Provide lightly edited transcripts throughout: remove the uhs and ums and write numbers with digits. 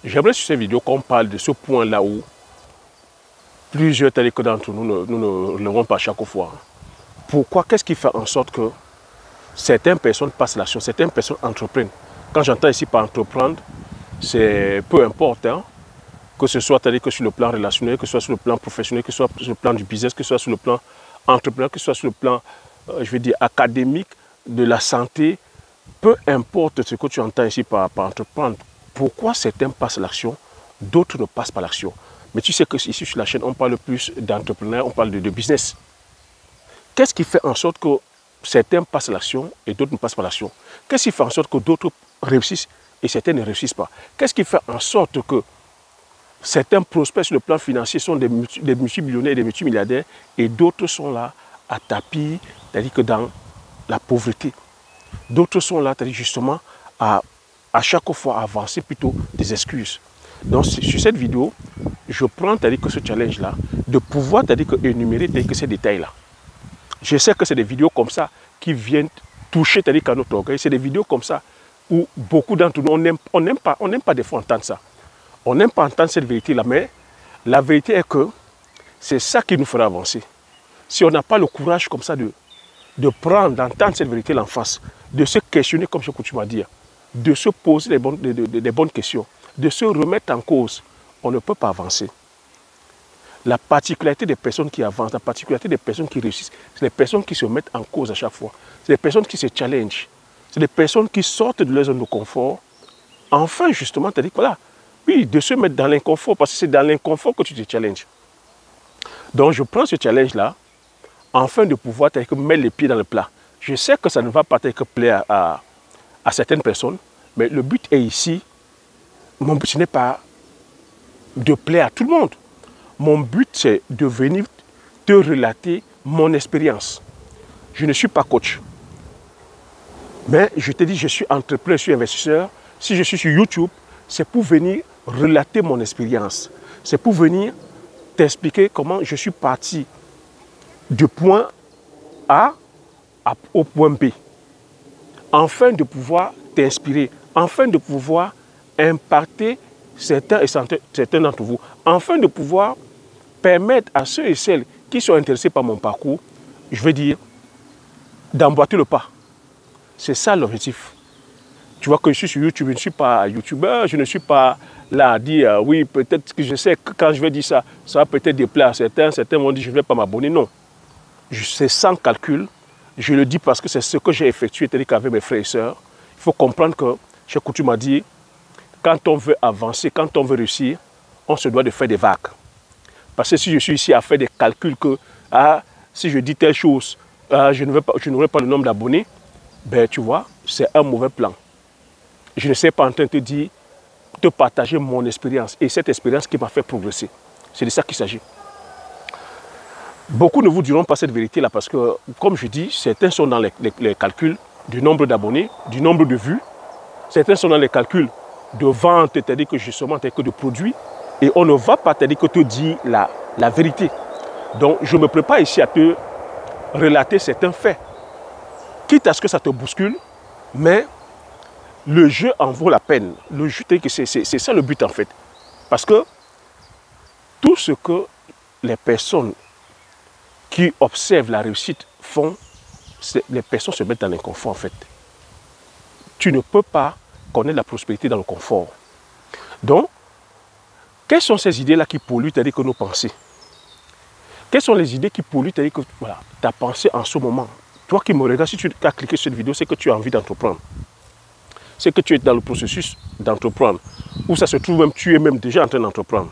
J'aimerais sur cette vidéo qu'on parle de ce point-là où plusieurs que d'entre nous ne relevons pas chaque fois. Pourquoi? Qu'est-ce qui fait en sorte que certaines personnes passent l'action, certaines personnes entreprennent? Quand j'entends ici par entreprendre, c'est peu importe, hein, que ce soit que sur le plan relationnel, que ce soit sur le plan professionnel, que ce soit sur le plan du business, que ce soit sur le plan entrepreneur, que ce soit sur le plan, je vais dire, académique, de la santé, peu importe ce que tu entends ici par entreprendre. Pourquoi certains passent l'action, d'autres ne passent pas l'action? Mais tu sais que ici sur la chaîne, on parle plus d'entrepreneurs, on parle de business. Qu'est-ce qui fait en sorte que certains passent l'action et d'autres ne passent pas l'action? Qu'est-ce qui fait en sorte que d'autres réussissent et certains ne réussissent pas? Qu'est-ce qui fait en sorte que certains prospèrent sur le plan financier, sont des multimillionnaires, des multimilliardaires, et d'autres sont là à tapis, c'est-à-dire que dans la pauvreté. D'autres sont là, c'est-à-dire justement à chaque fois avancer plutôt des excuses. Donc sur cette vidéo, je prends que ce challenge-là, de pouvoir énumérer que ces détails-là. Je sais que c'est des vidéos comme ça qui viennent toucher à notre orgueil. C'est des vidéos comme ça où beaucoup d'entre nous, on n'aime pas des fois entendre ça. On n'aime pas entendre cette vérité-là, mais la vérité est que c'est ça qui nous fera avancer. Si on n'a pas le courage comme ça de prendre, d'entendre cette vérité-là en face, de se questionner comme je coutume à dire, de se poser des bonnes questions, de se remettre en cause, on ne peut pas avancer. La particularité des personnes qui avancent, la particularité des personnes qui réussissent, c'est les personnes qui se mettent en cause à chaque fois. C'est les personnes qui se challengent. C'est les personnes qui sortent de leur zone de confort. Enfin, justement, tu as dit, voilà, oui, de se mettre dans l'inconfort, parce que c'est dans l'inconfort que tu te challenges. Donc, je prends ce challenge-là, afin de pouvoir mettre les pieds dans le plat. Je sais que ça ne va pas plaire à certaines personnes, mais le but est ici, mon but ce n'est pas de plaire à tout le monde. Mon but c'est de venir te relater mon expérience. Je ne suis pas coach, mais je te dis, je suis entrepreneur, je suis investisseur. Si je suis sur YouTube, c'est pour venir relater mon expérience. C'est pour venir t'expliquer comment je suis parti du point A au point B, afin de pouvoir t'inspirer, afin de pouvoir impacter certains d'entre vous, afin de pouvoir permettre à ceux et celles qui sont intéressés par mon parcours, je veux dire, d'emboîter le pas. C'est ça l'objectif. Tu vois que je suis sur YouTube, je ne suis pas YouTubeur, je ne suis pas là à dire, oui, peut-être que je sais que quand je vais dire ça, ça va peut-être déplaire à certains, certains vont dire, je ne vais pas m'abonner, non. C'est sans calcul, je le dis parce que c'est ce que j'ai effectué avec mes frères et sœurs. Il faut comprendre que, j'ai coutume à dire, quand on veut avancer, quand on veut réussir, on se doit de faire des vagues. Parce que si je suis ici à faire des calculs que, si je dis telle chose, je n'aurai pas le nombre d'abonnés, ben tu vois, c'est un mauvais plan. Je ne sais pas en train de te dire, de partager mon expérience et cette expérience qui m'a fait progresser. C'est de ça qu'il s'agit. Beaucoup ne vous diront pas cette vérité-là parce que, comme je dis, certains sont dans les calculs du nombre d'abonnés, du nombre de vues. Certains sont dans les calculs de vente, c'est-à-dire que justement, que de produits. Et on ne va pas te dire la vérité. Donc, je me prépare ici à te relater certains faits. Quitte à ce que ça te bouscule, mais le jeu en vaut la peine. Le jeu, c'est ça le but en fait. Parce que tout ce que les personnes qui observent la réussite font, les personnes se mettent dans l'inconfort en fait. Tu ne peux pas connaître la prospérité dans le confort. Donc, quelles sont ces idées-là qui polluent que nos pensées? Quelles sont les idées qui polluent que voilà, ta pensée en ce moment? Toi qui me regardes, si tu as cliqué sur cette vidéo, c'est que tu as envie d'entreprendre. C'est que tu es dans le processus d'entreprendre. Ou ça se trouve même, tu es même déjà en train d'entreprendre.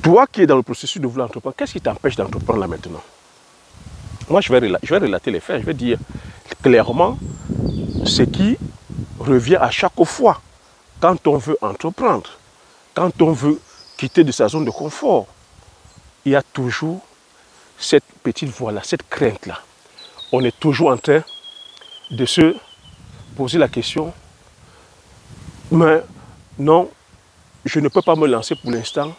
Toi qui es dans le processus de vouloir entreprendre, qu'est-ce qui t'empêche d'entreprendre là maintenant? Moi, je vais relater les faits. Je vais dire clairement ce qui revient à chaque fois quand on veut entreprendre, quand on veut quitter de sa zone de confort. Il y a toujours cette petite voix-là, cette crainte-là. On est toujours en train de se poser la question, mais non, je ne peux pas me lancer pour l'instant.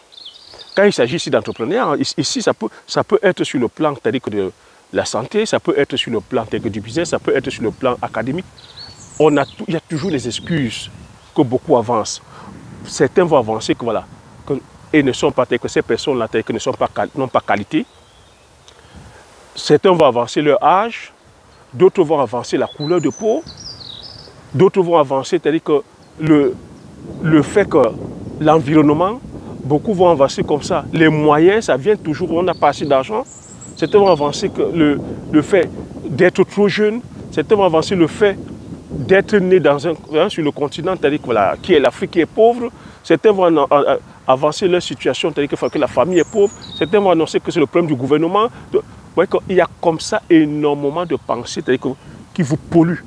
Quand il s'agit ici d'entrepreneuriat, ici ça peut être sur le plan de la santé, ça peut être sur le plan du business, ça peut être sur le plan académique. Il y a toujours les excuses que beaucoup avancent. certains vont avancer que voilà, et ne sont pas, que ces personnes-là n'ont pas qualité. Certains vont avancer leur âge, d'autres vont avancer la couleur de peau, d'autres vont avancer, c'est-à-dire que le fait que l'environnement, beaucoup vont avancer comme ça. Les moyens, ça vient toujours, on n'a pas assez d'argent. Certains vont avancer que le fait d'être trop jeune, certains vont avancer le fait d'être né sur le continent, c'est-à-dire que, voilà, qui est l'Afrique qui est pauvre. Certains vont avancer leur situation, c'est-à-dire que la famille est pauvre. Certains vont annoncer que c'est le problème du gouvernement. Vous voyez qu'il y a comme ça énormément de pensées, c'est-à-dire qui vous polluent.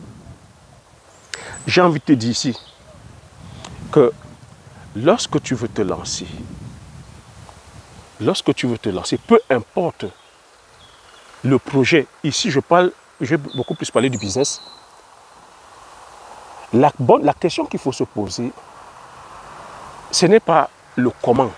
J'ai envie de te dire ici que lorsque tu veux te lancer, peu importe le projet, ici je vais beaucoup plus parler du business. La question qu'il faut se poser, ce n'est pas le comment.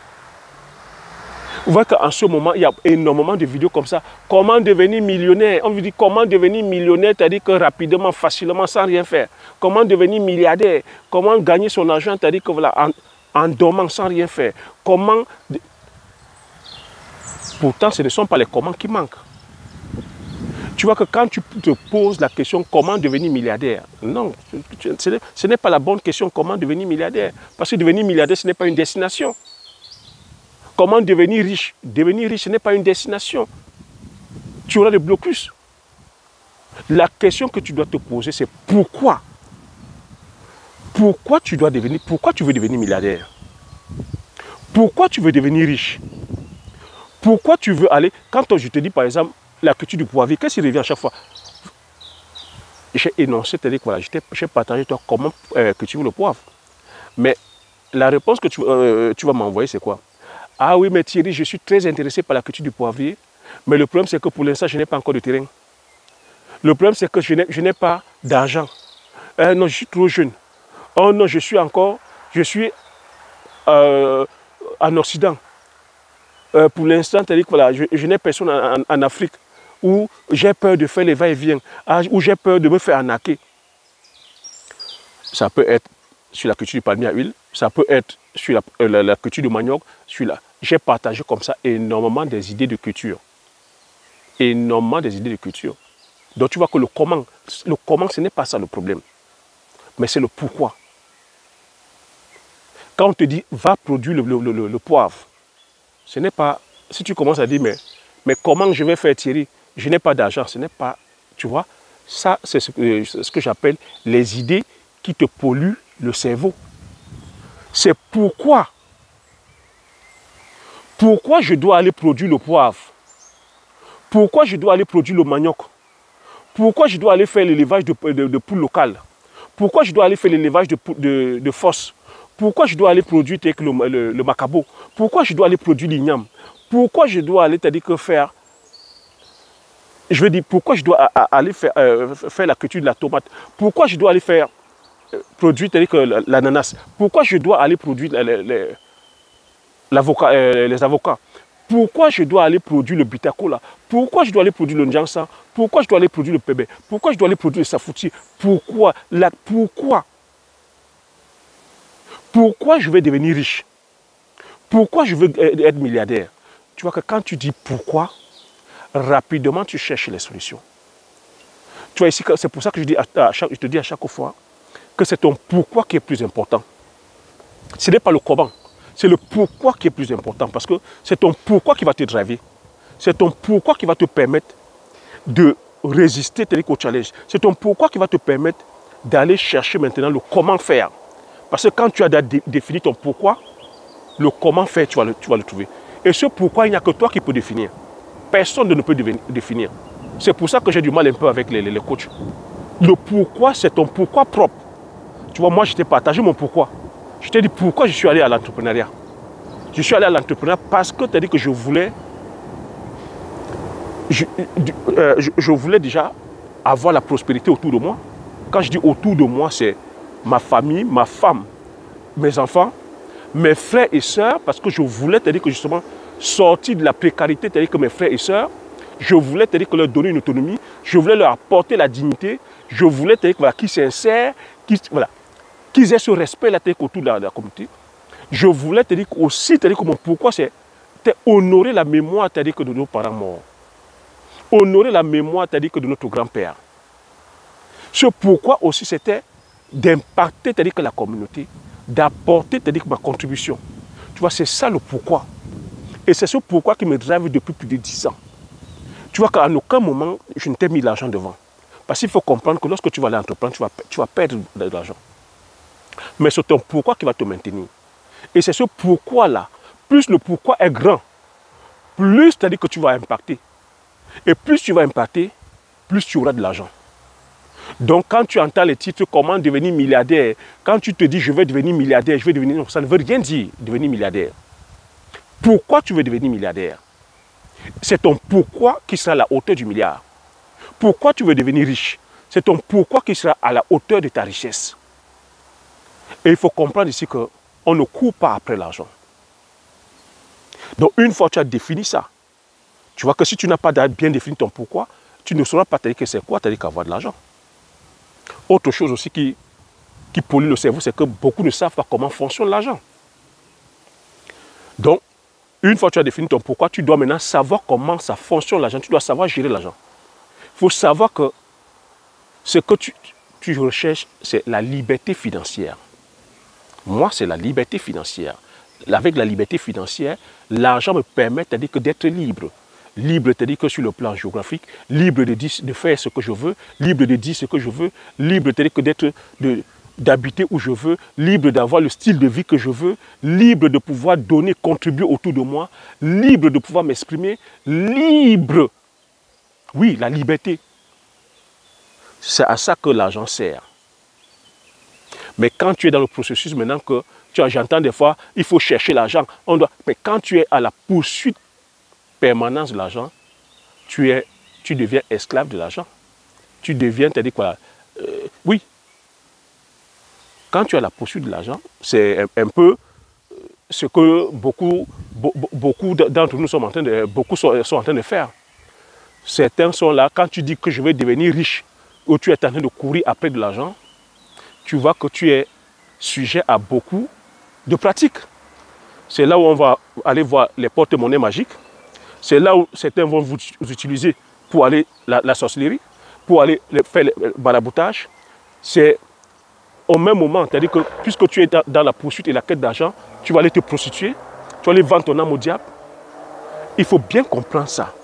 Vous voyez qu'en ce moment, il y a énormément de vidéos comme ça. Comment devenir millionnaire? On vous dit comment devenir millionnaire, c'est-à-dire que rapidement, facilement, sans rien faire. Comment devenir milliardaire? Comment gagner son argent, c'est-à-dire que voilà, en dormant, sans rien faire. Comment... Pourtant, ce ne sont pas les comment qui manquent. Tu vois que quand tu te poses la question comment devenir milliardaire, non, ce n'est pas la bonne question comment devenir milliardaire. Parce que devenir milliardaire, ce n'est pas une destination. Comment devenir riche? Devenir riche, ce n'est pas une destination. Tu auras des blocus. La question que tu dois te poser, c'est pourquoi? Pourquoi tu veux devenir milliardaire? Pourquoi tu veux devenir riche? Pourquoi tu veux aller... Quand je te dis par exemple, la culture du poivrier, qu'est-ce qui revient à chaque fois? J'ai énoncé, c'est-à-dire que voilà, j'ai partagé toi comment cultiver le poivre. Mais la réponse que tu vas m'envoyer, c'est quoi? Ah oui, mais Thierry, je suis très intéressé par la culture du poivrier. Mais le problème, c'est que pour l'instant, je n'ai pas encore de terrain. Le problème, c'est que je n'ai pas d'argent. Non, je suis trop jeune. Oh non, je suis en Occident. Pour l'instant, c'est-à-dire que voilà, je n'ai personne en Afrique où j'ai peur de faire les va-et-vient, où j'ai peur de me faire arnaquer. Ça peut être sur la culture du palmier à huile, ça peut être sur la culture du manioc, j'ai partagé comme ça énormément des idées de culture. Énormément des idées de culture. Donc tu vois que le comment, ce n'est pas ça le problème. Mais c'est le pourquoi. Quand on te dit, va produire le poivre, ce n'est pas... Si tu commences à dire, mais comment je vais faire Thierry? Je n'ai pas d'argent, ce n'est pas... Tu vois, ça c'est ce que j'appelle les idées qui te polluent le cerveau. C'est pourquoi je dois aller produire le poivre? Pourquoi je dois aller produire le manioc? Pourquoi je dois aller faire l'élevage de poules locales? Pourquoi je dois aller faire l'élevage de fosses? Pourquoi je dois aller produire le macabo? Pourquoi je dois aller produire l'igname? Pourquoi je dois aller, c'est-à-dire que faire... Je veux dire, pourquoi je dois aller faire la culture de la tomate? Pourquoi je dois aller faire produire, c'est-à-dire que l'ananas? Pourquoi je dois aller produire les avocats? Pourquoi je dois aller produire le bitacola? Pourquoi je dois aller produire le njansa? Pourquoi je dois aller produire le pébé? Pourquoi je dois aller produire le safoutier? Pourquoi? Pourquoi je vais devenir riche? Pourquoi je veux être milliardaire? Tu vois que quand tu dis pourquoi, rapidement tu cherches les solutions. Tu vois ici, c'est pour ça que je te dis à chaque fois que c'est ton pourquoi qui est plus important. Ce n'est pas le comment, c'est le pourquoi qui est plus important parce que c'est ton pourquoi qui va te driver. C'est ton pourquoi qui va te permettre de résister au challenge. C'est ton pourquoi qui va te permettre d'aller chercher maintenant le comment faire. Parce que quand tu as défini ton pourquoi, le comment faire, tu vas le trouver. Et ce pourquoi, il n'y a que toi qui peux définir. Personne ne peut définir. C'est pour ça que j'ai du mal un peu avec les coachs. Le pourquoi, c'est ton pourquoi propre. Tu vois, moi, je t'ai partagé mon pourquoi. Je t'ai dit pourquoi je suis allé à l'entrepreneuriat. Je suis allé à l'entrepreneuriat parce que tu as dit que je voulais... Je voulais déjà avoir la prospérité autour de moi. Quand je dis autour de moi, c'est ma famille, ma femme, mes enfants, mes frères et sœurs, parce que je voulais, c'est-à-dire que justement, sortir de la précarité, c'est-à-dire que mes frères et sœurs, je voulais, c'est-à-dire que leur donner une autonomie, je voulais leur apporter la dignité, je voulais, c'est-à-dire que, voilà, qu'ils s'insèrent, qu'ils aient ce respect là, autour de la communauté. Je voulais te dire aussi, pourquoi c'est honorer la mémoire, c'est-à-dire que de nos parents morts. Honorer la mémoire, c'est-à-dire que de notre grand-père. Ce pourquoi aussi, c'était d'impacter, c'est-à-dire que la communauté, d'apporter, c'est-à-dire que ma contribution. Tu vois, c'est ça le pourquoi. Et c'est ce pourquoi qui me drive depuis plus de 10 ans. Tu vois qu'à aucun moment, je ne t'ai mis l'argent devant. Parce qu'il faut comprendre que lorsque tu vas aller entreprendre, tu vas perdre de l'argent. Mais c'est ton pourquoi qui va te maintenir. Et c'est ce pourquoi-là. Plus le pourquoi est grand, plus c'est-à-dire que tu vas impacter. Et plus tu vas impacter, plus tu auras de l'argent. Donc quand tu entends les titres « Comment devenir milliardaire », quand tu te dis « Je vais devenir milliardaire », ça ne veut rien dire devenir milliardaire. Pourquoi tu veux devenir milliardaire? C'est ton pourquoi qui sera à la hauteur du milliard. Pourquoi tu veux devenir riche? C'est ton pourquoi qui sera à la hauteur de ta richesse. Et il faut comprendre ici qu'on ne court pas après l'argent. Donc une fois que tu as défini ça, tu vois que si tu n'as pas bien défini ton pourquoi, tu ne sauras pas te dire que c'est quoi, c'est-à-dire qu'avoir de l'argent. Autre chose aussi qui pollue le cerveau, c'est que beaucoup ne savent pas comment fonctionne l'argent. Donc, une fois que tu as défini ton pourquoi, tu dois maintenant savoir comment ça fonctionne l'argent. Tu dois savoir gérer l'argent. Il faut savoir que ce que tu recherches, c'est la liberté financière. Moi, c'est la liberté financière. Avec la liberté financière, l'argent me permet d'être libre. Libre, c'est-à-dire que sur le plan géographique, libre de faire ce que je veux, libre de dire ce que je veux, libre, c'est-à-dire que d'habiter où je veux, libre d'avoir le style de vie que je veux, libre de pouvoir donner, contribuer autour de moi, libre de pouvoir m'exprimer, libre. Oui, la liberté. C'est à ça que l'argent sert. Mais quand tu es dans le processus, maintenant que j'entends des fois, il faut chercher l'argent. Mais quand tu es à la poursuite permanente de l'argent, tu deviens esclave de l'argent. Tu deviens, t'as dit quoi? Oui. Quand tu es à la poursuite de l'argent, c'est un peu ce que beaucoup d'entre nous sont en train de faire. Certains sont là, quand tu dis que je vais devenir riche, ou tu es en train de courir après de l'argent, tu vois que tu es sujet à beaucoup de pratiques. C'est là où on va aller voir les porte-monnaies magiques. C'est là où certains vont vous utiliser pour aller la sorcellerie, pour aller faire le balaboutage. C'est au même moment, c'est-à-dire que puisque tu es dans la poursuite et la quête d'argent, tu vas aller te prostituer, tu vas aller vendre ton âme au diable. Il faut bien comprendre ça.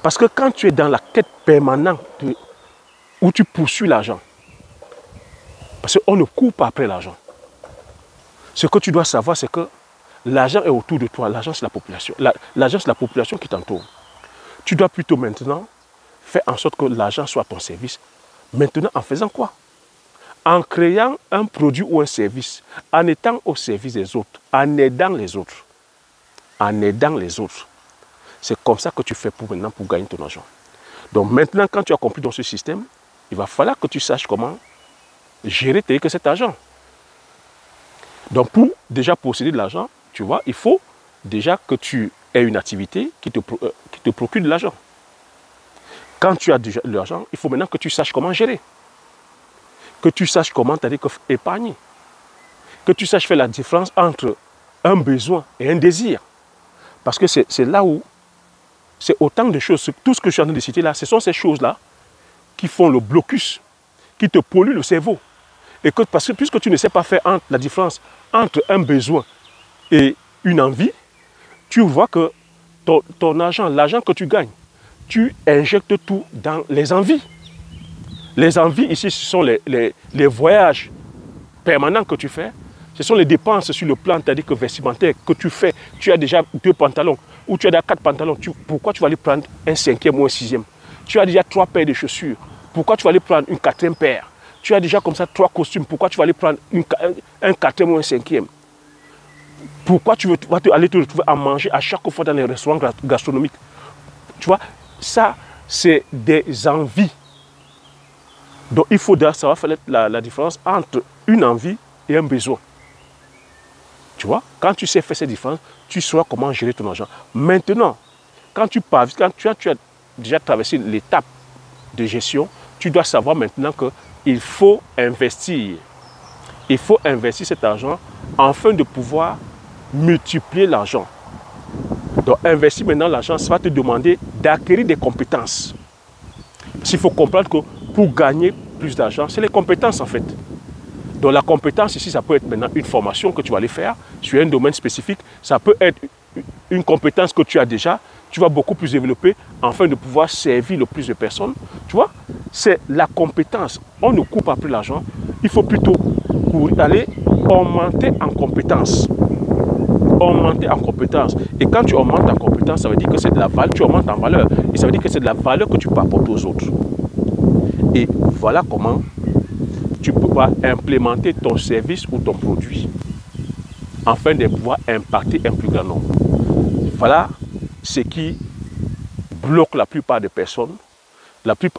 Parce que quand tu es dans la quête permanente où tu poursuis l'argent, parce qu'on ne court pas après l'argent. Ce que tu dois savoir, c'est que l'argent est autour de toi. L'argent, c'est la population. L'argent, c'est la population qui t'entoure. Tu dois plutôt maintenant faire en sorte que l'argent soit à ton service. Maintenant, en faisant quoi? En créant un produit ou un service, en étant au service des autres, en aidant les autres. En aidant les autres. C'est comme ça que tu fais pour gagner ton argent. Donc maintenant, quand tu as compris dans ce système, il va falloir que tu saches comment gérer cet argent. Donc pour déjà posséder de l'argent, tu vois, il faut déjà que tu aies une activité qui te procure de l'argent. Quand tu as déjà de l'argent, il faut maintenant que tu saches comment gérer. Que tu saches comment épargner. Que tu saches faire la différence entre un besoin et un désir. Parce que c'est là où c'est autant de choses. Tout ce que je suis en train de citer là, ce sont ces choses-là qui font le blocus, qui te polluent le cerveau. Et que puisque tu ne sais pas faire la différence entre un besoin et une envie, tu vois que ton argent, l'argent que tu gagnes, tu injectes tout dans les envies. Les envies ici, ce sont les voyages permanents que tu fais. Ce sont les dépenses sur le plan, c'est-à-dire que vestimentaire que tu fais. Tu as déjà 2 pantalons ou tu as déjà 4 pantalons. Pourquoi tu vas aller prendre un 5e ou un 6e? Tu as déjà 3 paires de chaussures. Pourquoi tu vas aller prendre une 4e paire? Tu as déjà comme ça 3 costumes. Pourquoi tu vas aller prendre un 4e ou un 5e? Pourquoi tu vas aller te retrouver à manger à chaque fois dans les restaurants gastronomiques? Tu vois, ça, c'est des envies. Donc, il faut savoir faire la différence entre une envie et un besoin. Tu vois, quand tu sais faire cette différence, tu sauras comment gérer ton argent. Maintenant, quand tu as déjà traversé l'étape de gestion, tu dois savoir maintenant qu'il faut investir. Il faut investir cet argent afin de pouvoir multiplier l'argent. Donc, investir maintenant l'argent, ça va te demander d'acquérir des compétences. Parce qu'il faut comprendre que pour gagner plus d'argent, c'est les compétences en fait. Donc, la compétence ici, ça peut être maintenant une formation que tu vas aller faire sur un domaine spécifique. Ça peut être une compétence que tu as déjà. Tu vas beaucoup plus développer afin de pouvoir servir le plus de personnes. Tu vois, c'est la compétence. On ne coupe pas plus l'argent. Il faut plutôt aller augmenter en compétences. Augmenter en compétences. Et quand tu augmentes en compétences, ça veut dire que c'est de la valeur. Tu augmentes en valeur. Et ça veut dire que c'est de la valeur que tu peux apporter aux autres. Et voilà comment tu peux implémenter ton service ou ton produit afin de pouvoir impacter un plus grand nombre. Voilà ce qui bloque la plupart des personnes.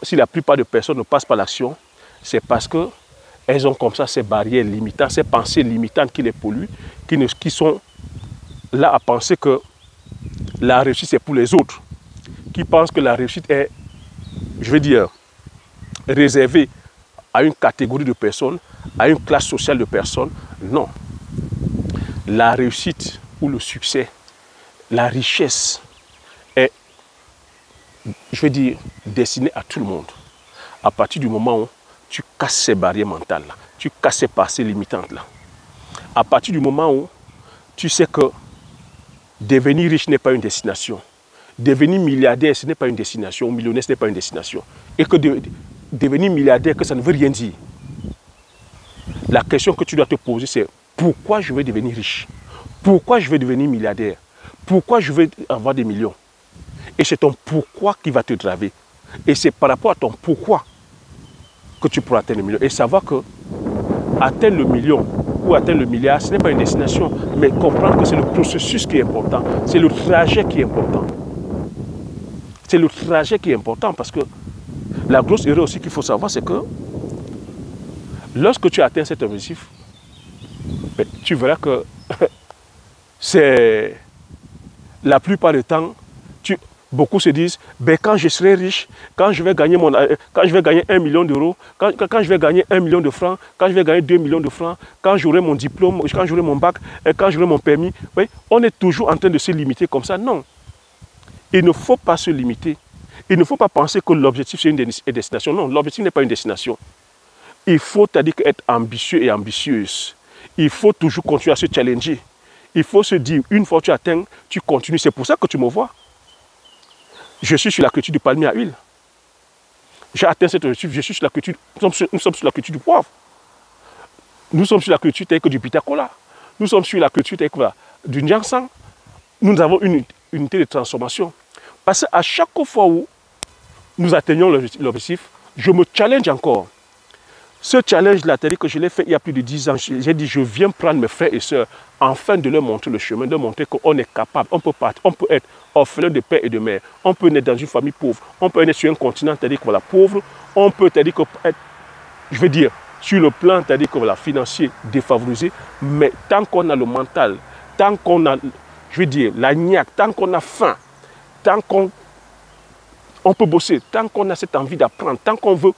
Si la plupart des personnes ne passent pas l'action, c'est parce qu'elles ont comme ça ces barrières limitantes, ces pensées limitantes qui les polluent, qui sont là à penser que la réussite c'est pour les autres, qui pensent que la réussite est, je veux dire, réservée à une catégorie de personnes, à une classe sociale de personnes. Non. La réussite ou le succès, la richesse est, je veux dire, destinée à tout le monde. À partir du moment où tu casses ces barrières mentales-là, tu casses ces pensées limitantes-là. À partir du moment où tu sais que devenir riche n'est pas une destination, devenir milliardaire, ce n'est pas une destination, ou millionnaire, ce n'est pas une destination, et que devenir milliardaire, que ça ne veut rien dire. La question que tu dois te poser, c'est pourquoi je vais devenir riche? Pourquoi je vais devenir milliardaire? Pourquoi je vais avoir des millions? Et c'est ton pourquoi qui va te driver. Et c'est par rapport à ton pourquoi que tu pourras atteindre le million. Et savoir que atteindre le million ou atteindre le milliard, ce n'est pas une destination, mais comprendre que c'est le processus qui est important, c'est le trajet qui est important. C'est le trajet qui est important parce que la grosse erreur aussi qu'il faut savoir, c'est que lorsque tu atteins cet objectif, tu verras que c'est la plupart du temps, beaucoup se disent, quand je serai riche, quand je vais gagner 1 million d'euros, quand je vais gagner 1 million de francs, quand je vais gagner 2 millions de francs, quand j'aurai mon diplôme, quand j'aurai mon bac, quand j'aurai mon permis, oui, on est toujours en train de se limiter comme ça. Non. Il ne faut pas se limiter. Il ne faut pas penser que l'objectif c'est une destination. Non, l'objectif n'est pas une destination. Il faut être ambitieux et ambitieuse. Il faut toujours continuer à se challenger. Il faut se dire, une fois que tu atteins, tu continues. C'est pour ça que tu me vois. Je suis sur la culture du palmier à huile. J'ai atteint cet objectif, je suis sur la culture, nous sommes sur la culture du poivre. Nous sommes sur la culture du pitacola. Nous sommes sur la culture du Nyansang. Nous avons une unité de transformation. Parce qu'à chaque fois où nous atteignons l'objectif, je me challenge encore. Ce challenge-là, c'est-à-dire que je l'ai fait il y a plus de 10 ans. J'ai dit, je viens prendre mes frères et sœurs afin de leur montrer le chemin, de leur montrer qu'on est capable, on peut être orphelin de père et de mère, on peut naître dans une famille pauvre, on peut naître sur un continent, c'est-à-dire que voilà, pauvre, on peut être, je veux dire, sur le plan, c'est-à-dire que voilà, financier, défavorisé, mais tant qu'on a le mental, tant qu'on a, je veux dire, la niaque, tant qu'on a faim, tant qu'on peut bosser, tant qu'on a cette envie d'apprendre, tant qu'on veut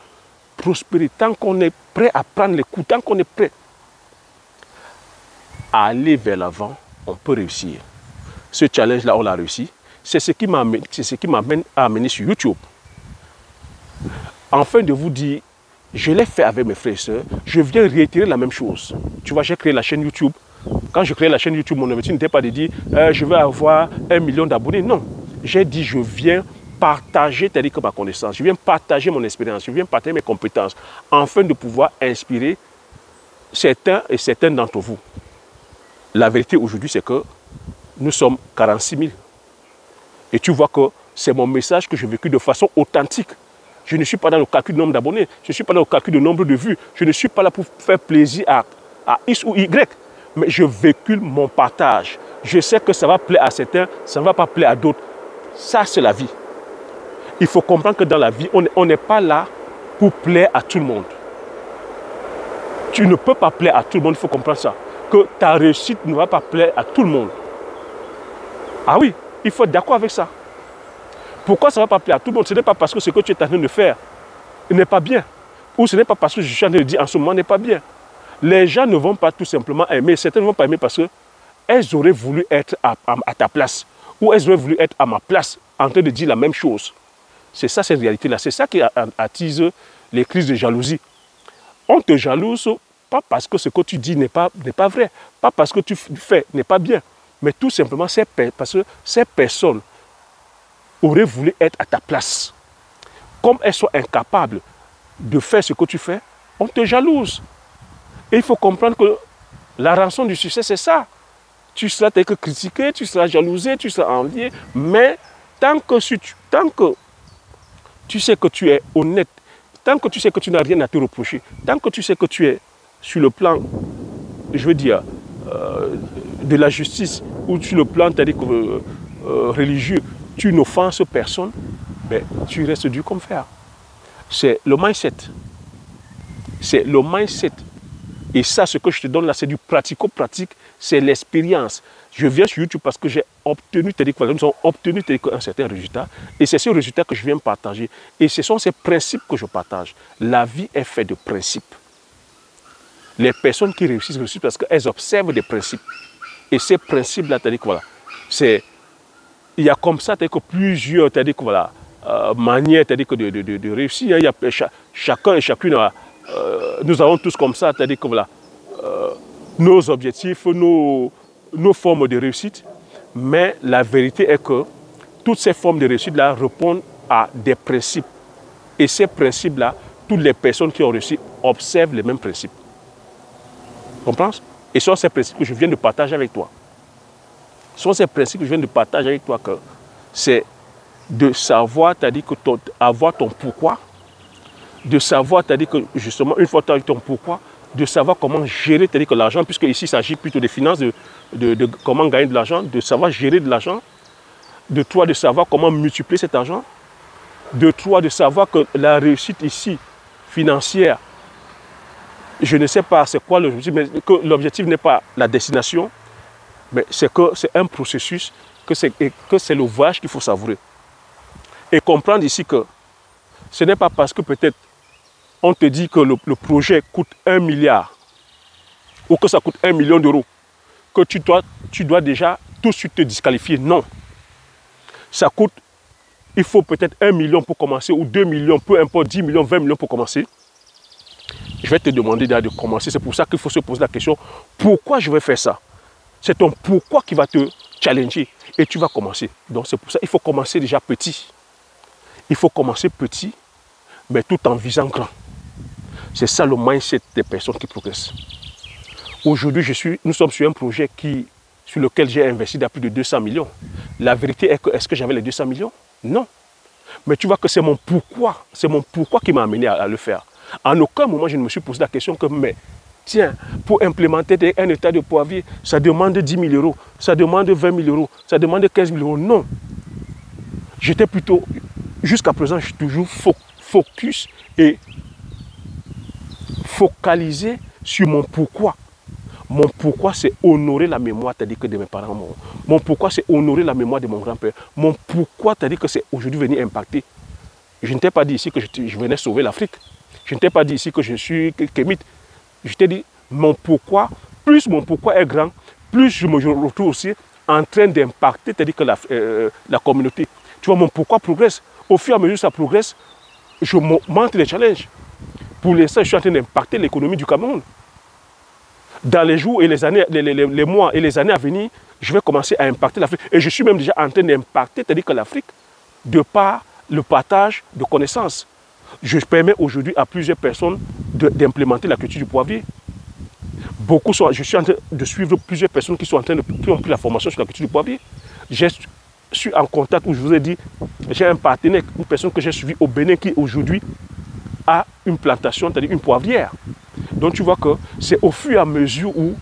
prospérer, tant qu'on est prêt à prendre les coups, tant qu'on est prêt à aller vers l'avant, on peut réussir. Ce challenge-là, on l'a réussi. C'est ce qui m'amène à amener sur YouTube. Afin de vous dire, je l'ai fait avec mes frères et sœurs, je viens réitérer la même chose. Tu vois, j'ai créé la chaîne YouTube. Quand je créais la chaîne YouTube, mon objectif n'était pas de dire, je vais avoir 1 million d'abonnés. Non, j'ai dit, je viens partager ma connaissance, je viens partager mon expérience, je viens partager mes compétences, afin de pouvoir inspirer certains et certaines d'entre vous. La vérité aujourd'hui, c'est que nous sommes 46 000. Et tu vois que c'est mon message que j'ai vécu de façon authentique. Je ne suis pas dans le calcul du nombre d'abonnés, je ne suis pas dans le calcul du nombre de vues, je ne suis pas là pour faire plaisir à X ou Y, mais je véhicule mon partage. Je sais que ça va plaire à certains, ça ne va pas plaire à d'autres. Ça, c'est la vie. Il faut comprendre que dans la vie, on n'est pas là pour plaire à tout le monde. Tu ne peux pas plaire à tout le monde, il faut comprendre ça. Que ta réussite ne va pas plaire à tout le monde. Ah oui, il faut être d'accord avec ça. Pourquoi ça ne va pas plaire à tout le monde? Ce n'est pas parce que ce que tu es en train de faire n'est pas bien. Ou ce n'est pas parce que je suis en train de dire en ce moment n'est pas bien. Les gens ne vont pas tout simplement aimer. Certains ne vont pas aimer parce que elles auraient voulu être à ta place, ou elles auraient voulu être à ma place, en train de dire la même chose. C'est ça, cette réalité-là. C'est ça qui attise les crises de jalousie. On te jalouse, pas parce que ce que tu dis n'est pas vrai, pas parce que tu fais n'est pas bien, mais tout simplement parce que ces personnes auraient voulu être à ta place. Comme elles sont incapables de faire ce que tu fais, on te jalouse. Et il faut comprendre que la rançon du succès, c'est ça. Tu seras critiqué, tu seras jalousé, tu seras envié, mais tant que tu sais que tu es honnête, tant que tu sais que tu n'as rien à te reprocher, tant que tu sais que tu es sur le plan, je veux dire, de la justice, ou sur le plan religieux, tu n'offenses personne, ben, tu restes dur comme fer. C'est le mindset. C'est le mindset. Et ça, ce que je te donne là, c'est du pratico-pratique, c'est l'expérience. Je viens sur YouTube parce que j'ai obtenu, nous avons obtenu un certain résultat. Et c'est ce résultat que je viens partager. Et ce sont ces principes que je partage. La vie est faite de principes. Les personnes qui réussissent parce qu'elles observent des principes. Et ces principes-là, voilà, il y a comme ça, plusieurs, voilà, manières de réussir. Il y a, chacun et chacune, nous avons tous comme ça, voilà, nos objectifs, nos formes de réussite. Mais la vérité est que toutes ces formes de réussite-là répondent à des principes. Et ces principes-là, toutes les personnes qui ont réussi observent les mêmes principes. Tu comprends? Et ce sont ces principes que je viens de partager avec toi. Ce sont ces principes que je viens de partager avec toi, que c'est de savoir, avoir ton pourquoi, de savoir, que justement, une fois que tu as eu ton pourquoi, de savoir comment gérer l'argent, puisque ici il s'agit plutôt des finances, de comment gagner de l'argent, de savoir gérer de l'argent, de toi de savoir comment multiplier cet argent, de toi de savoir que la réussite ici, financière, je ne sais pas c'est quoi l'objectif, mais que l'objectif n'est pas la destination, mais c'est que c'est un processus, que c'est le voyage qu'il faut savourer. Et comprendre ici que ce n'est pas parce que peut-être on te dit que le projet coûte 1 milliard ou que ça coûte 1 million d'euros que tu dois déjà tout de suite te disqualifier. Non. Ça coûte, il faut peut-être 1 million pour commencer ou 2 millions, peu importe, 10 millions, 20 millions pour commencer. Je vais te demander de commencer. C'est pour ça qu'il faut se poser la question, pourquoi je vais faire ça? C'est ton pourquoi qui va te challenger et tu vas commencer. Donc c'est pour ça qu'il faut commencer déjà petit. Il faut commencer petit, mais tout en visant grand. C'est ça le mindset des personnes qui progressent. Aujourd'hui, nous sommes sur un projet sur lequel j'ai investi plus de 200 millions. La vérité est que, est-ce que j'avais les 200 millions? Non. Mais tu vois que c'est mon pourquoi qui m'a amené à le faire. En aucun moment, je ne me suis posé la question que, mais tiens, pour implémenter un état de poivrier, ça demande 10 000 euros, ça demande 20 000 euros, ça demande 15 000 euros. Non. J'étais plutôt, jusqu'à présent, je suis toujours focus et focalisé sur mon pourquoi. Mon pourquoi, c'est honorer la mémoire, c'est-à-dire que de mes parents morts. Mon pourquoi, c'est honorer la mémoire de mon grand-père. Mon pourquoi, c'est-à-dire que c'est aujourd'hui venu impacter. Je ne t'ai pas dit ici que je venais sauver l'Afrique. Je ne t'ai pas dit ici que je suis kémite. Je t'ai dit, mon pourquoi, plus mon pourquoi est grand, plus je me retrouve aussi en train d'impacter, c'est-à-dire que la communauté. Tu vois, mon pourquoi progresse. Au fur et à mesure que ça progresse, je monte les challenges. Pour l'instant, je suis en train d'impacter l'économie du Cameroun. Dans les jours et les années, les mois et les années à venir, je vais commencer à impacter l'Afrique. Et je suis même déjà en train d'impacter, c'est-à-dire que l'Afrique, de par le partage de connaissances. Je permets aujourd'hui à plusieurs personnes d'implémenter la culture du poivrier. Je suis en train de suivre plusieurs personnes qui ont pris la formation sur la culture du poivrier. Je suis en contact où je vous ai dit, j'ai un partenaire, une personne que j'ai suivie au Bénin qui aujourd'hui a une plantation, c'est-à-dire une poivrière. Donc tu vois que c'est au fur et à mesure où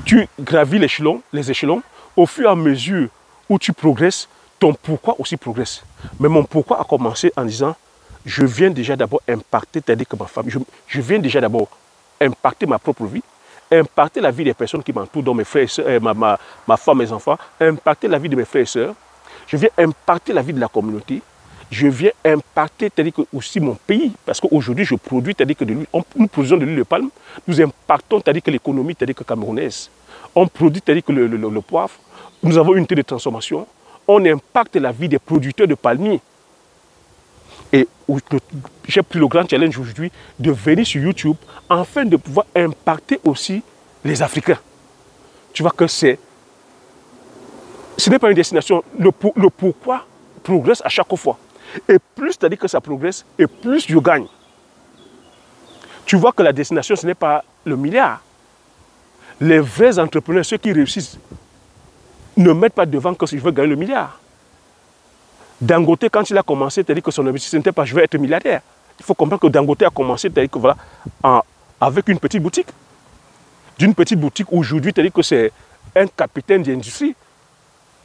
tu gravis les échelons, au fur et à mesure où tu progresses, ton pourquoi aussi progresse. Mais mon pourquoi a commencé en disant, je viens déjà d'abord impacter, c'est-à-dire que ma femme, je viens déjà d'abord impacter ma propre vie, impacter la vie des personnes qui m'entourent, dont mes frères et soeurs, ma femme, mes enfants, impacter la vie de mes frères et sœurs, je viens impacter la vie de la communauté, je viens impacter aussi mon pays, parce qu'aujourd'hui je produis, c'est-à-dire que nous produisons de l'huile de palme, nous impactons, c'est-à-dire que l'économie, c'est-à-dire que camerounaise. On produit, c'est-à-dire que le poivre, nous avons une unité de transformation, on impacte la vie des producteurs de palmiers. Et j'ai pris le grand challenge aujourd'hui de venir sur YouTube afin de pouvoir impacter aussi les Africains. Tu vois que ce n'est pas une destination. Le pourquoi progresse à chaque fois. Et plus c'est-à-dire que ça progresse, et plus je gagne. Tu vois que la destination, ce n'est pas le milliard. Les vrais entrepreneurs, ceux qui réussissent, ne mettent pas devant que je veux gagner le milliard. Dangote, quand il a commencé, c'est-à-dire que son objectif, ce n'était pas je vais être milliardaire. Il faut comprendre que Dangote a commencé, c'est-à-dire que voilà, avec une petite boutique. D'une petite boutique, aujourd'hui, c'est-à-dire que c'est un capitaine d'industrie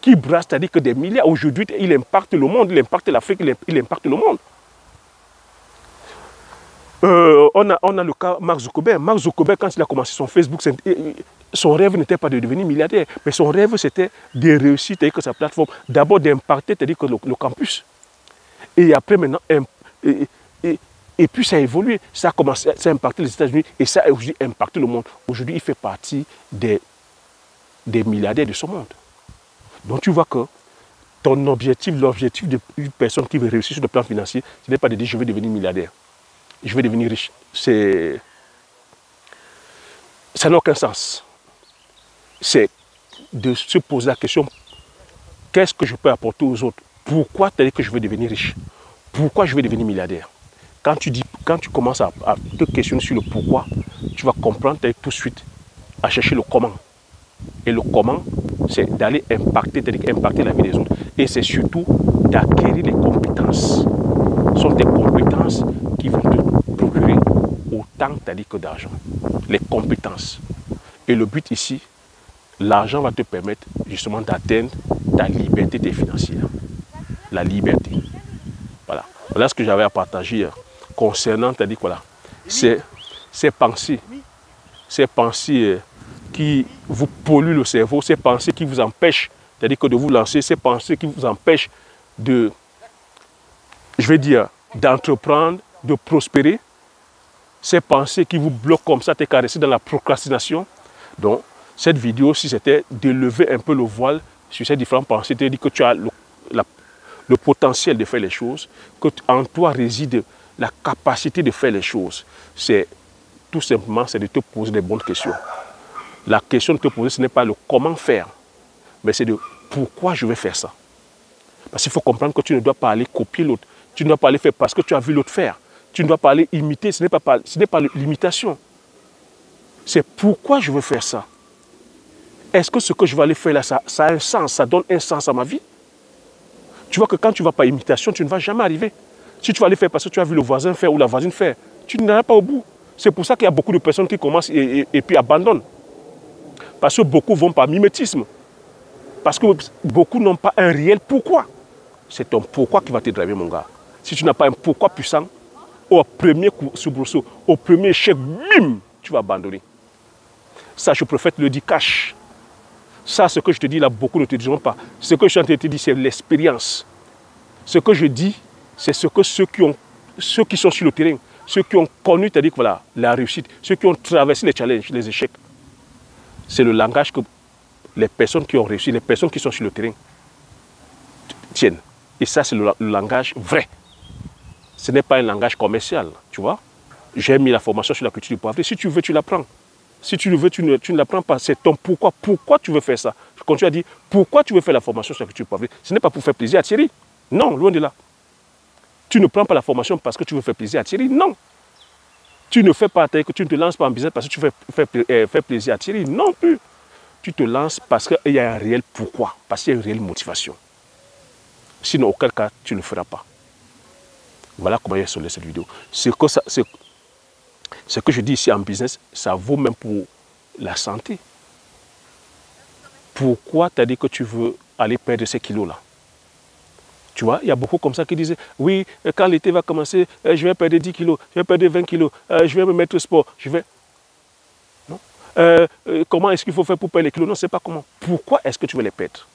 qui brasse, c'est-à-dire que des milliards. Aujourd'hui, il impacte le monde, il impacte l'Afrique, il impacte le monde. On a le cas Mark Zuckerberg. Mark Zuckerberg, quand il a commencé son Facebook, son rêve n'était pas de devenir milliardaire, mais son rêve, c'était de réussir, c'est-à-dire que sa plateforme, d'abord d'impacter, c'est-à-dire que le campus. Et après, maintenant, et puis ça a évolué. Ça a commencé, ça a impacté les États-Unis et ça a aussi impacté le monde. Aujourd'hui, il fait partie des milliardaires de ce monde. Donc tu vois que ton objectif, l'objectif d'une personne qui veut réussir sur le plan financier, ce n'est pas de dire je vais devenir milliardaire, je vais devenir riche. Ça n'a aucun sens. C'est de se poser la question, qu'est-ce que je peux apporter aux autres? Pourquoi tu as dit que je vais devenir riche? Pourquoi je vais devenir milliardaire? Quand tu commences à te questionner sur le pourquoi, tu vas comprendre tout de suite à chercher le comment. Et le comment, c'est d'aller impacter la vie des autres. Et c'est surtout d'acquérir les compétences. Ce sont des compétences qui vont te procurer autant que d'argent. Les compétences. Et le but ici, l'argent va te permettre justement d'atteindre ta liberté financière. La liberté. Voilà. Voilà ce que j'avais à partager concernant, voilà, ces pensées qui vous polluent le cerveau, ces pensées qui vous empêchent, c'est-à-dire que de vous lancer, ces pensées qui vous empêchent de, je vais dire, d'entreprendre, de prospérer, ces pensées qui vous bloquent comme ça, t'es caressé dans la procrastination. Donc, cette vidéo, si c'était de lever un peu le voile sur ces différentes pensées, c'est-à-dire que tu as le potentiel de faire les choses, que en toi réside la capacité de faire les choses. C'est tout simplement de te poser des bonnes questions. La question de te poser, ce n'est pas le comment faire, mais c'est de pourquoi je vais faire ça. Parce qu'il faut comprendre que tu ne dois pas aller copier l'autre. Tu ne dois pas aller faire parce que tu as vu l'autre faire. Tu ne dois pas aller imiter, ce n'est pas l'imitation. C'est pourquoi je veux faire ça. Est-ce que ce que je vais aller faire là, ça a un sens, ça donne un sens à ma vie? Tu vois que quand tu ne vas pas imitation, tu ne vas jamais arriver. Si tu vas aller faire parce que tu as vu le voisin faire ou la voisine faire, tu n'iras pas au bout. C'est pour ça qu'il y a beaucoup de personnes qui commencent et puis abandonnent. Parce que beaucoup vont par mimétisme. Parce que beaucoup n'ont pas un réel pourquoi. C'est ton pourquoi qui va te driver, mon gars. Si tu n'as pas un pourquoi puissant, au premier coup soubresaut, au premier échec, bim, tu vas abandonner. Ça, je préfère te le dire cash. Ça, ce que je te dis là, beaucoup ne te diront pas. Ce que je suis en train de te dire, c'est l'expérience. Ce que je dis, c'est ce que ceux qui sont sur le terrain, ceux qui ont connu, c'est-à-dire que voilà, la réussite, ceux qui ont traversé les challenges, les échecs, c'est le langage que les personnes qui ont réussi, les personnes qui sont sur le terrain tiennent. Et ça, c'est le langage vrai. Ce n'est pas un langage commercial, tu vois. J'ai mis la formation sur la culture du poivre. Si tu veux, tu l'apprends. Si tu le veux, tu ne l'apprends pas. C'est ton pourquoi. Pourquoi tu veux faire ça? Je continue à dire, pourquoi tu veux faire la formation sur la culture du poivre? Ce n'est pas pour faire plaisir à Thierry. Non, loin de là. Tu ne prends pas la formation parce que tu veux faire plaisir à Thierry. Non. Tu ne fais pas, que tu ne te lances pas en business parce que tu veux faire plaisir à Thierry. Non plus. Tu te lances parce qu'il y a un réel pourquoi. Parce qu'il y a une réelle motivation. Sinon, auquel cas, tu ne le feras pas. Voilà comment j'ai solé cette vidéo. Ce que je dis ici en business, ça vaut même pour la santé. Pourquoi tu as dit que tu veux aller perdre ces kilos-là? Tu vois, il y a beaucoup comme ça qui disaient, oui, quand l'été va commencer, je vais perdre 10 kilos, je vais perdre 20 kilos, je vais me mettre au sport, je vais... Non. Comment est-ce qu'il faut faire pour perdre les kilos? Non, c'est pas comment. Pourquoi est-ce que tu veux les perdre?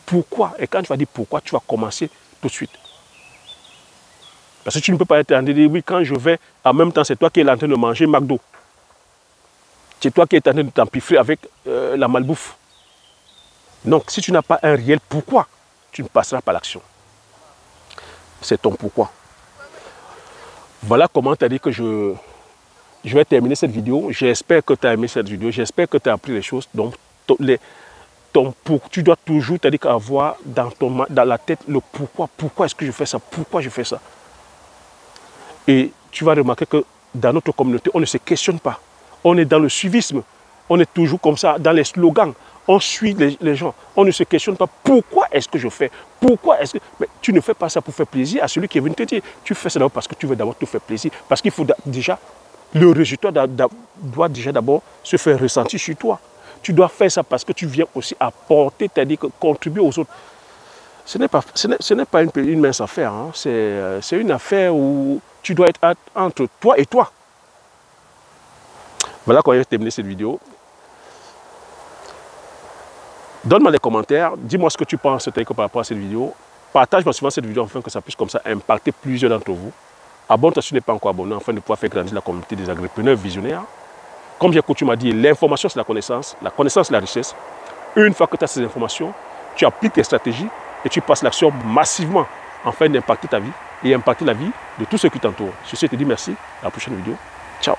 Pourquoi? Et quand tu vas dire pourquoi, tu vas commencer tout de suite. Parce que tu ne peux pas être en train de dire, oui, quand je vais, en même temps, c'est toi qui es en train de manger McDo. C'est toi qui es en train de t'empiffrer avec la malbouffe. Donc, si tu n'as pas un réel pourquoi, tu ne passeras pas l'action. C'est ton pourquoi. Voilà comment tu as dit que je vais terminer cette vidéo. J'espère que tu as aimé cette vidéo. J'espère que tu as appris les choses. Donc, tu dois toujours avoir dans la tête le pourquoi. Pourquoi est-ce que je fais ça? Pourquoi je fais ça? Et tu vas remarquer que dans notre communauté, on ne se questionne pas. On est dans le suivisme. On est toujours comme ça, dans les slogans. On suit les gens. On ne se questionne pas. Pourquoi est-ce que je fais? Pourquoi est-ce que... Mais tu ne fais pas ça pour faire plaisir à celui qui est venu te dire. Tu fais ça d'abord parce que tu veux d'abord te faire plaisir. Parce qu'il faut déjà... Le résultat doit déjà d'abord se faire ressentir sur toi. Tu dois faire ça parce que tu viens aussi apporter, c'est-à-dire contribuer aux autres. Ce n'est pas une mince affaire. Hein. C'est une affaire où tu dois être entre toi et toi. Voilà comment j'ai terminé cette vidéo. Donne-moi des commentaires, dis-moi ce que tu penses par rapport à cette vidéo. Partage-moi souvent cette vidéo afin que ça puisse comme ça impacter plusieurs d'entre vous. Abonne-toi si tu n'es pas encore abonné afin de pouvoir faire grandir la communauté des agripreneurs visionnaires. Comme j'ai coutume à dire, l'information c'est la connaissance c'est la richesse. Une fois que tu as ces informations, tu appliques tes stratégies et tu passes l'action massivement afin d'impacter ta vie et impacter la vie de tous ceux qui t'entourent. Sur ce, je te dis merci, à la prochaine vidéo. Ciao.